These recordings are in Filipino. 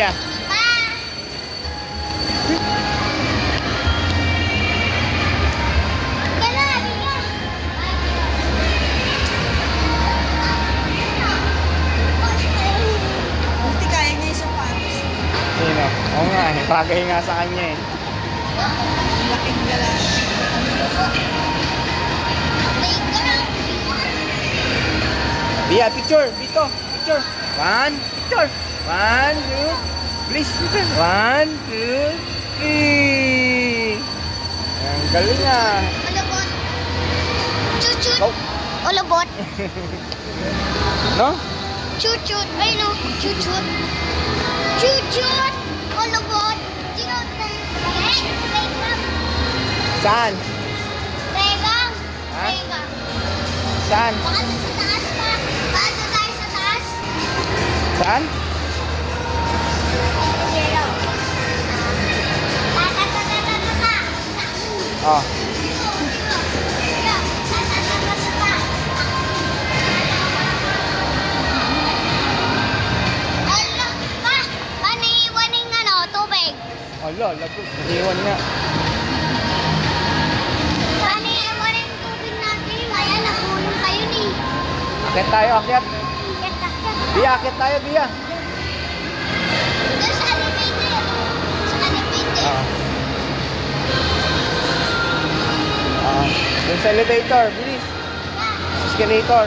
Bia. Buti kaya niya isang panos. Sino? Oo nga eh. Bagay nga sa kanya eh. Laking gala. Bia, picture. Dito. Picture. One. Picture. One, two. Please, picture. One, two, three. Ang galing ah. Olabot. Chuchut. Oh. Olabot. No? Chuchut. Ay no. Chuchut. Chuchut. Olabot. Saan? Regang. Ha? Regang. Saan? Baka doon sa taas pa. Baka doon tayo sa taas. Saan? Zero. Ta-ta-ta-ta-ta-ta. Oh. Ala, lagot. Iwan nga. Paano iwan yung tubig natin? Kaya nakulong kayo ni. Akit tayo, akit. Bia, akit tayo, Bia. Doon sa elevator. Sa elevator. Doon sa elevator, bilis. Escalator.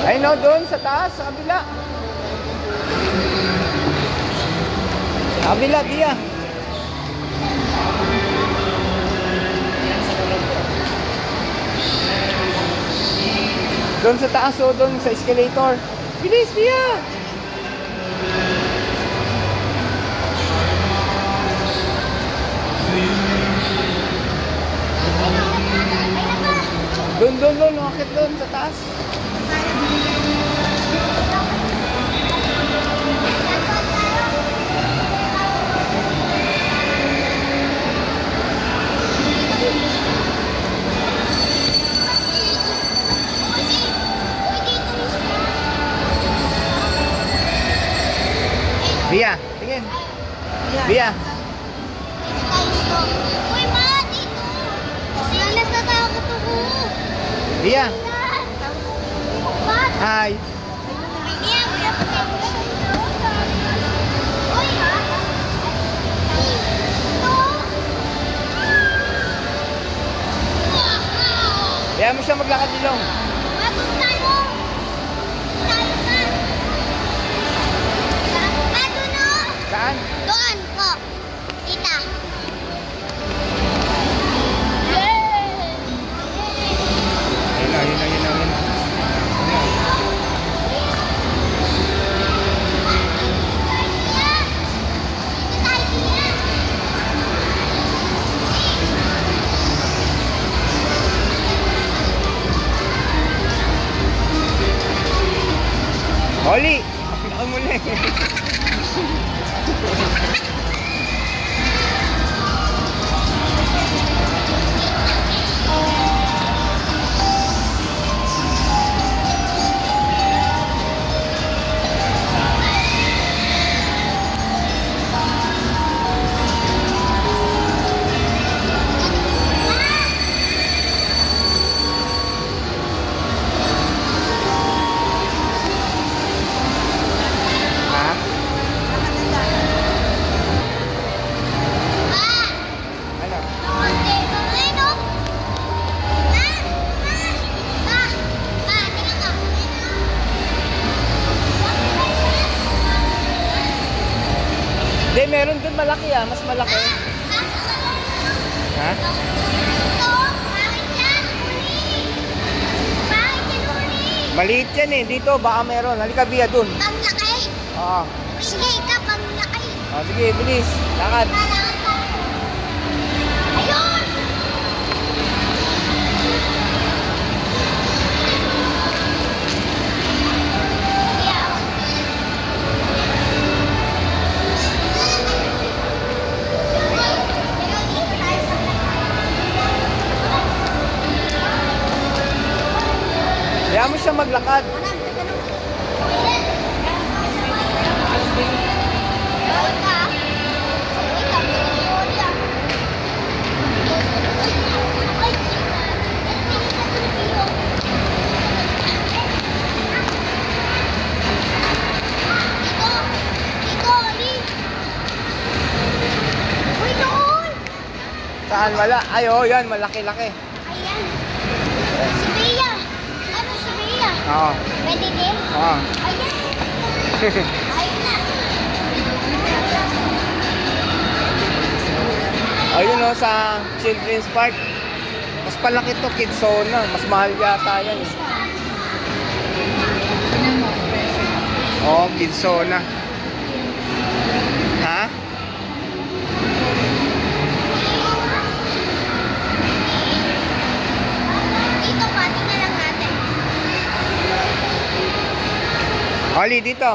Ay no, doon sa taas, sa kabila. Sa kabila, Bia. Doon sa taas o doon sa escalator. Bilis, Bia! Doon, akit doon sa taas. Bia, tingin. Bia. Uy, ma, dito. Kasi natatakot ako. Bia. Ma, Hi. Bia, Bia. Uy, ma. Bia mo siya maglakad ilong. Mabog tayo. Tayo na. Doon o. Saan? Doon po. Tita. Ayun na. Oli! Ako muli. Hindi, meron dun malaki ah, mas malaki. Ha? Maliit yan eh, dito baka meron. Halika Bia dun. Panglaki? Oo. Sige, ikaw panglaki. Sige, bilis. Lakad. Ayun! lakad. Saan wala? Ay, oh, yan, malaki-laki. Ayan. Si Bea. Ano si Bea? Oo. Pwede din? Oo. Ayan. Ayun na. Ayun o, sa Children's Park. Mas palaki to, Kids Zona. Mas mahal yata yan. Oo, Kids Zona. Ha? Dito, pati na lang natin. Oli, dito.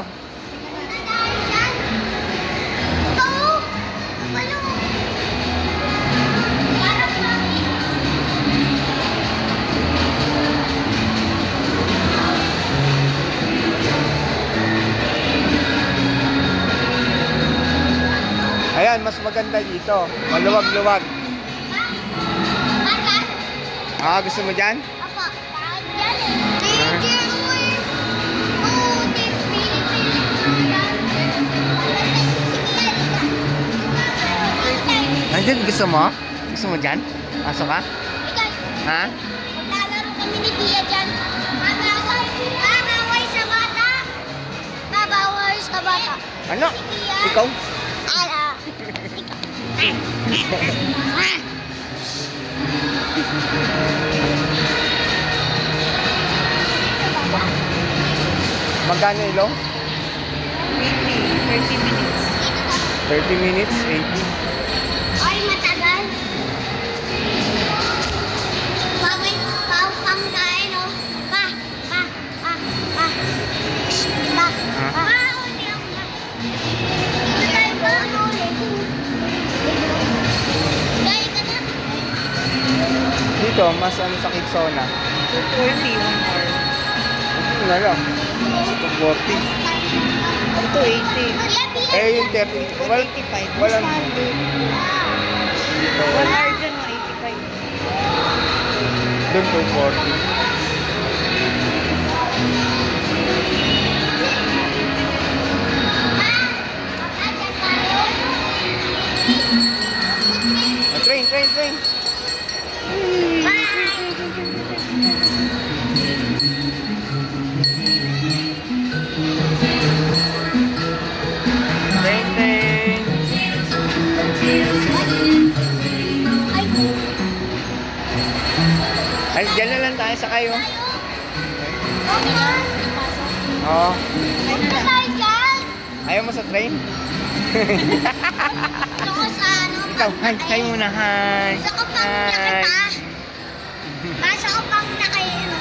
Dahil dyan. Ito. Ano? Parang mami. Ayan, mas maganda dito. Maluwag-luwag. Akan? Ah, gusto mo dyan? Apa? Dyan eh. Medyo eh. Oo, din. Pili-pili ko yan. Sige, halika. Nandiyan, gusto mo? Gusto mo dyan? Pasok ka? Ikaw. Ha? Maglalaro kami ni Tia dyan. Babaway sa bata. Babaway sa bata. Ano? Si Tia. Ikaw? Ala. Magkano ilo? 30 minutes. 30 minutes, 80. Ay, matagal. Babay, pang kain, oh. Pa. Hindi ako na. Hindi tayo ba? Ano ulit? Dahil ka na. Dito, mas ano sa Kids Zona. 240, 1 hour. Ano na lang? Mas 240. Ito 80. Eh, yung 30. Well, 85. walang Mas mahal doon. dito. 1 hour dyan, 185. Doon 240. Train. Train. Ay, dyan na lang tayo sa kayo. Oo. Ayaw mo sa train? Ikaw, hi muna, hi. Gusto ko pang nakita. Gusto ko pang nakita.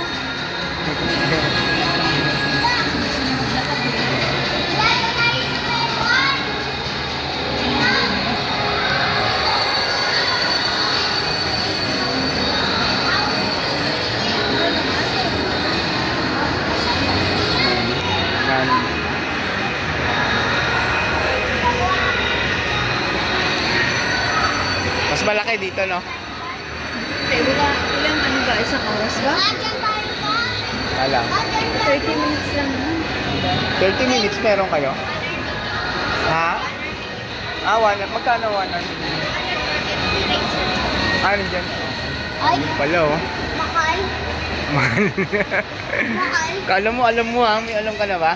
Mas malaki dito, no? Ilang ano ba? Isang oras ba? Diyan tayo ba? Kala. Diyan tayo. 30 minutes lang naman. 30 minutes meron kayo? Ha? Ah, magkano 1? Ano dyan? Ay, Pala, oh. mahal. Mahal. Mahal. Kala mo, alam mo ha? May alam ka na ba?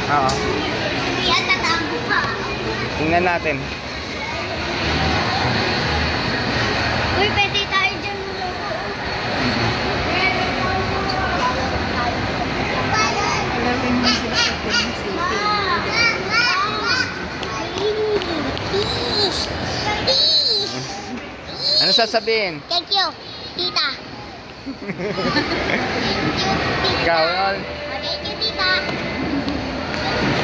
Oo. Yan, tatambo pa. Tingnan natin. Uy, pwede tayo dyan. Wala rin sila sa Quezon City. Ano sasabihin? Thank you, tita. Ikaw, Thank you, tita.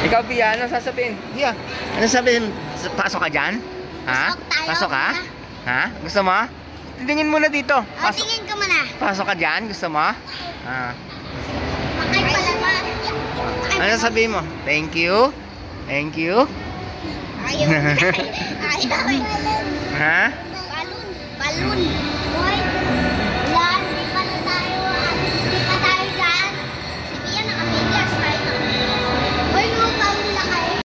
ikaw, Pia, ano sasabihin? Pia, ano sasabihin? Pasok ka dyan? Ha? Pasok tayo. Pasok ka? Ha? Gusto mo? Tingin muna dito. Pasok, Tingin ko muna. pasok ka dyan. Gusto mo? Ah. Makay pala ba? Ano sabihin mo? Thank you. Thank you. Ayaw. Ayaw. Ha? Balloon. Balloon.